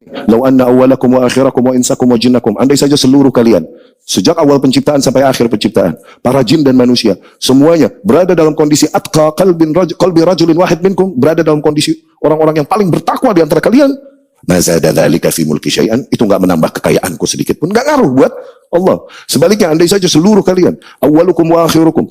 Lau anna awwalakum wa akhirakum wa insakum wa jinnakum. Andai saja seluruh kalian, sejak awal penciptaan sampai akhir penciptaan, para jin dan manusia, semuanya berada dalam kondisi atqa qalbi rajulin wahid minkum, berada dalam kondisi orang-orang yang paling bertakwa di antara kalian. Ma zada dzalika fi mulki syai'an, itu enggak menambah kekayaanku sedikit pun, enggak ngaruh buat Allah. Sebaliknya, andai saja seluruh kalian, awwalukum wa akhirukum,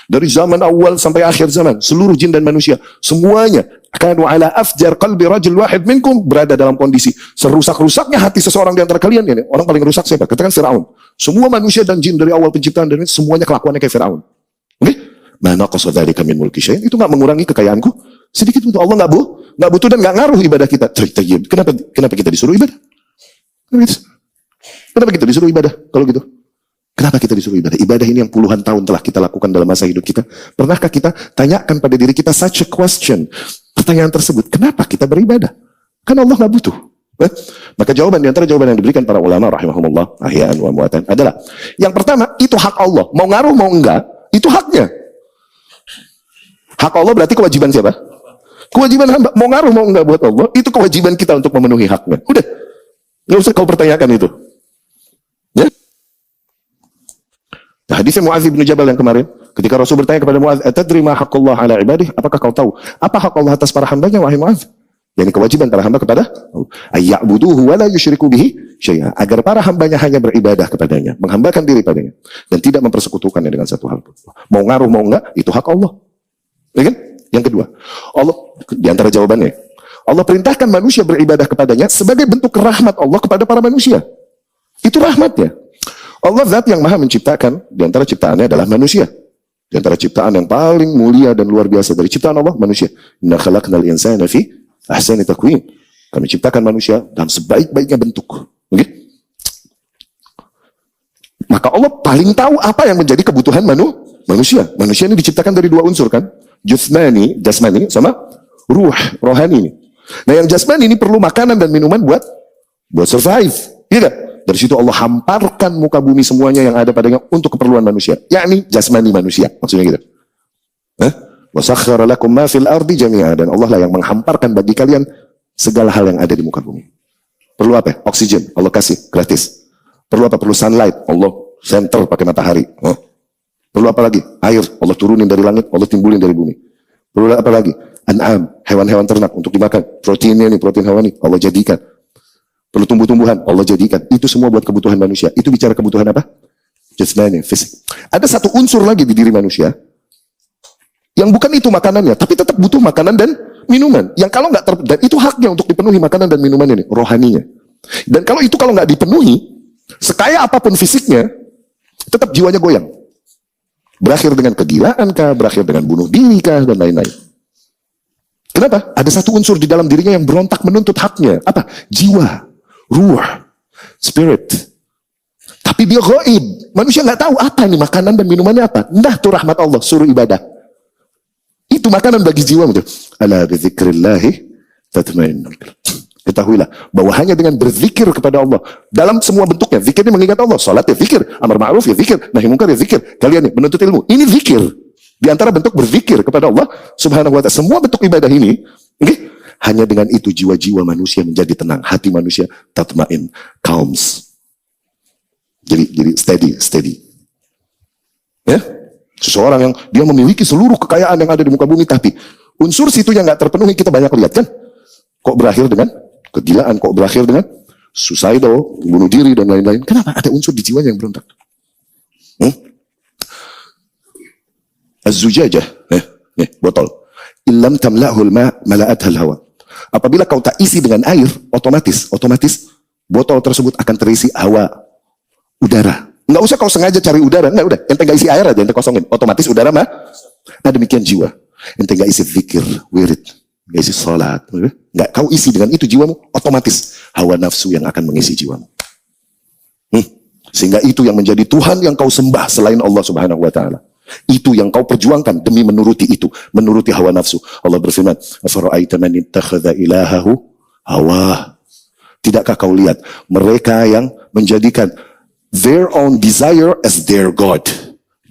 dari zaman awal sampai akhir zaman, seluruh jin dan manusia, semuanya kanu ala afjar qalbi rajul wahid minkum, berada dalam kondisi serusak-rusaknya hati seseorang di antara kalian. Ya, orang paling rusak siapa? Katakan Firaun. Semua manusia dan jin dari awal penciptaan dan semuanya kelakuannya kayak Firaun. Oke? Mana qasa dzalika min mulki syai'in, itu enggak mengurangi kekayaanku sedikit pun. Allah enggak butuh dan enggak ngaruh ibadah kita. Kenapa kita disuruh ibadah? Kenapa kita disuruh ibadah kalau gitu? Kenapa kita disuruh ibadah? Ibadah ini yang puluhan tahun telah kita lakukan dalam masa hidup kita. Pernahkah kita tanyakan pada diri kita such a question? Pertanyaan tersebut, kenapa kita beribadah? Kan Allah nggak butuh. Maka jawaban, di antara jawaban yang diberikan para ulama rahimahumullah, ahya'an wa amwatan, adalah yang pertama, itu hak Allah. Mau ngaruh mau enggak, itu haknya. Hak Allah berarti kewajiban siapa? Kewajiban hamba. Mau ngaruh mau enggak buat Allah, itu kewajiban kita untuk memenuhi haknya. Udah, nggak usah kau pertanyakan itu. Ya? Hadisnya Mu'adz bin Jabal yang kemarin, ketika Rasul bertanya kepada Mu'adz, "Atadri ma haqqullah ala ibadih?" Apakah kau tahu apa hak Allah atas para hambanya, wahai Mu'adz? Yani kewajiban para hamba kepada Allah. Ayya'buduhu wa la yusyriku bihi syai'a. Agar para hambanya hanya beribadah kepadanya, menghambakan diri padanya, dan tidak mempersekutukannya dengan satu hal pun. Mau ngaruh mau enggak, itu hak Allah. Ya kan? Yang kedua, Allah, di antara jawabannya, Allah perintahkan manusia beribadah kepadanya sebagai bentuk rahmat Allah kepada para manusia. Itu rahmatnya. Allah zat yang maha menciptakan, di antara ciptaannya adalah manusia. Di antara ciptaan yang paling mulia dan luar biasa dari ciptaan Allah, manusia. Inna khalaqnal insana fi ahsani taqwim. Kami ciptakan manusia dalam sebaik-baiknya bentuk. Okay? Maka Allah paling tahu apa yang menjadi kebutuhan manusia. Manusia ini diciptakan dari dua unsur kan? Jasmani sama rohani ini. Nah, yang jasmani ini perlu makanan dan minuman buat survive. Iya gak? Dari situ Allah hamparkan muka bumi semuanya yang ada padanya untuk keperluan manusia. Yakni jasmani manusia. Maksudnya gitu. Wa sakhkhara lakum ma fil ardi jami'a, dan Allah lah yang menghamparkan bagi kalian segala hal yang ada di muka bumi. Perlu apa? Oksigen, Allah kasih gratis. Perlu apa? Perlu sunlight, Allah center pakai matahari. Perlu apa lagi? Air, Allah turunin dari langit, Allah timbulin dari bumi. Perlu apa lagi? An'am, hewan-hewan ternak untuk dimakan. Proteinnya nih, protein hewani, Allah jadikan. Perlu tumbuh-tumbuhan, Allah jadikan. Itu semua buat kebutuhan manusia. Itu bicara kebutuhan apa? Jasmani, fisik. Ada satu unsur lagi di diri manusia yang bukan itu makanannya, tapi tetap butuh makanan dan minuman. Yang kalau nggak dan itu haknya untuk dipenuhi makanan dan minuman ini, rohaninya. Dan kalau nggak dipenuhi, sekaya apapun fisiknya, tetap jiwanya goyang. Berakhir dengan kegilaan kah, berakhir dengan bunuh diri kah, dan lain-lain. Kenapa? Ada satu unsur di dalam dirinya yang berontak menuntut haknya. Apa? Jiwa, ruh, spirit. Tapi dia gaib. Manusia nggak tahu apa nih makanan dan minumannya apa. Nah, itu rahmat Allah, suruh ibadah. Itu makanan bagi jiwa. Ala bizikrillahi tatmainnul qulub. Ketahuilah bahwa hanya dengan berzikir kepada Allah dalam semua bentuknya. Zikir ini mengingat Allah. Salat ya zikir, amar ma'ruf ya zikir, nahi munkar ya zikir. Kalian nih menuntut ilmu, ini zikir. Di antara bentuk berzikir kepada Allah Subhanahu wa ta'ala. Semua bentuk ibadah ini, okay? Hanya dengan itu jiwa-jiwa manusia menjadi tenang, hati manusia tatmain, calms. Jadi steady. Ya? Seseorang yang dia memiliki seluruh kekayaan yang ada di muka bumi, tapi unsur situ yang nggak terpenuhi, kita banyak lihat kan? Kok berakhir dengan kegilaan, kok berakhir dengan suicidal, bunuh diri dan lain-lain. Kenapa? Ada unsur di jiwanya yang berontak. Az-zujajah, botol. Illam tamla'hul ma mala'athal hawa. Apabila kau tak isi dengan air, otomatis botol tersebut akan terisi hawa, udara. Nggak usah kau sengaja cari udara, nggak, udah. Ente nggak isi air aja, ente kosongin. Otomatis udara mah. Nah, demikian jiwa. Ente nggak isi zikir, wirid, nggak isi salat, nggak kau isi dengan itu jiwamu, otomatis hawa nafsu yang akan mengisi jiwamu. Sehingga itu yang menjadi Tuhan yang kau sembah selain Allah Subhanahu wa ta'ala. Itu yang kau perjuangkan demi menuruti itu, menuruti hawa nafsu. Allah berfirman, "Afara'aita man ittakhadha ilahahu hawa." Tidakkah kau lihat mereka yang menjadikan their own desire as their God.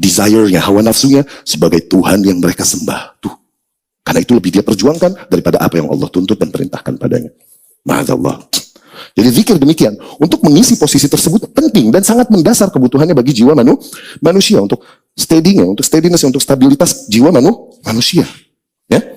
Desire-nya, hawa nafsunya sebagai Tuhan yang mereka sembah. Tuh. Karena itu lebih dia perjuangkan daripada apa yang Allah tuntut dan perintahkan padanya. Ma'adzallah. Jadi zikir demikian untuk mengisi posisi tersebut penting dan sangat mendasar kebutuhannya bagi jiwa manusia untuk steadiness, untuk stabilitas jiwa manusia. Ya.